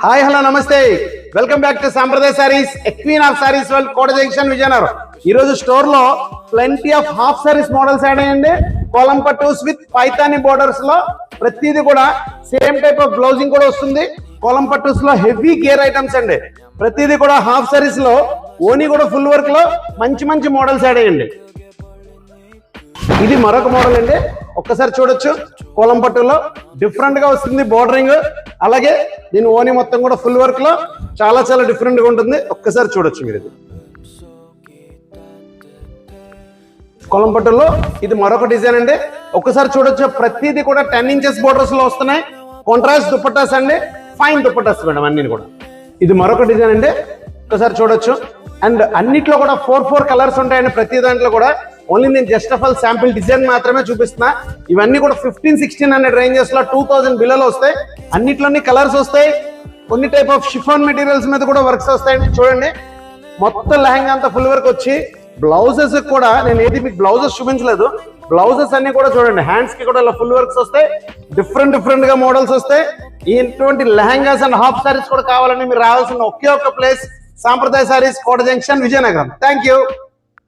Hi hello నమస్తే, welcome back to Sampradaya sarees, a queen of sarees world, Kota junction, Vizianagaram. ఈ రోజు store లో plenty of half sarees models add అయ్యండి. కోలం పట్టూస్ విత్ పైతాని బోర్డర్స్ లో ప్రతిదీ కూడా సేమ్ టైప్ ఆఫ్ బ్లౌజింగ్ కూడా వస్తుంది. కోలం పట్టూస్ లో హెవీ గేర్ ఐటమ్స్ అండి. ప్రతిదీ కూడా హాఫ్ సారీస్ లో ఓనీ కూడా ఫుల్ వర్క్ లో మంచి మంచి మోడల్స్ యాడ్ అయ్యండి. ఇది మరొక మోడల్ అండి, ఒక్కసారి చూడొచ్చు. కోలం పట్టులో డిఫరెంట్ గా వస్తుంది బోర్డరింగ్, అలాగే దీని ఓని మొత్తం కూడా ఫుల్ వర్క్ లో చాలా చాలా డిఫరెంట్ గా ఉంటుంది. ఒక్కసారి చూడొచ్చు మీరు. ఇది కోలం పట్టులో ఇది మరొక డిజైన్ అండి, ఒక్కసారి చూడొచ్చు. ప్రతిదీ కూడా 10 ఇంచెస్ బోర్డర్స్ లో వస్తున్నాయి. కాంట్రాస్ట్ దుపట్టాస్ అండి, ఫైన్ దుపట్టాస్ మేడం అన్ని కూడా. ఇది మరొక డిజైన్ అండి, ఒక్కసారి చూడొచ్చు. అండ్ అన్నిట్లో కూడా 4 కలర్స్ ఉంటాయండి. ప్రతి దాంట్లో కూడా ఓన్లీ నేను just of all sample design మాత్రమే చూపిస్తున్నా. ఇవన్నీ కూడా 1500-1600 రేంజెస్ లో 2000 బిల్లలో వస్తాయి. అన్నిట్లోని కలర్స్ వస్తాయి. కొన్ని టైప్ ఆఫ్ షిఫాన్ మెటీరియల్స్ మీద కూడా వర్క్స్ వస్తాయండి. చూడండి, మొత్తం లెహంగా అంతా ఫుల్ వర్క్ వచ్చి బ్లౌజెస్ కూడా నేను ఏది మీకు బ్లౌజెస్ చూపించలేదు. బ్లౌజెస్ అన్ని కూడా చూడండి, హ్యాండ్స్ కి కూడా ఇలా ఫుల్ వర్క్స్ వస్తాయి. డిఫరెంట్ గా మోడల్స్ వస్తాయి. ఇటువంటి లెహంగాస్ అండ్ హాఫ్ సారీస్ కూడా కావాలని మీరు రావాల్సిన ఒకే ఒక్క ప్లేస్, సాంప్రదాయ saris, Kota junction, Vizianagaram. Thank you.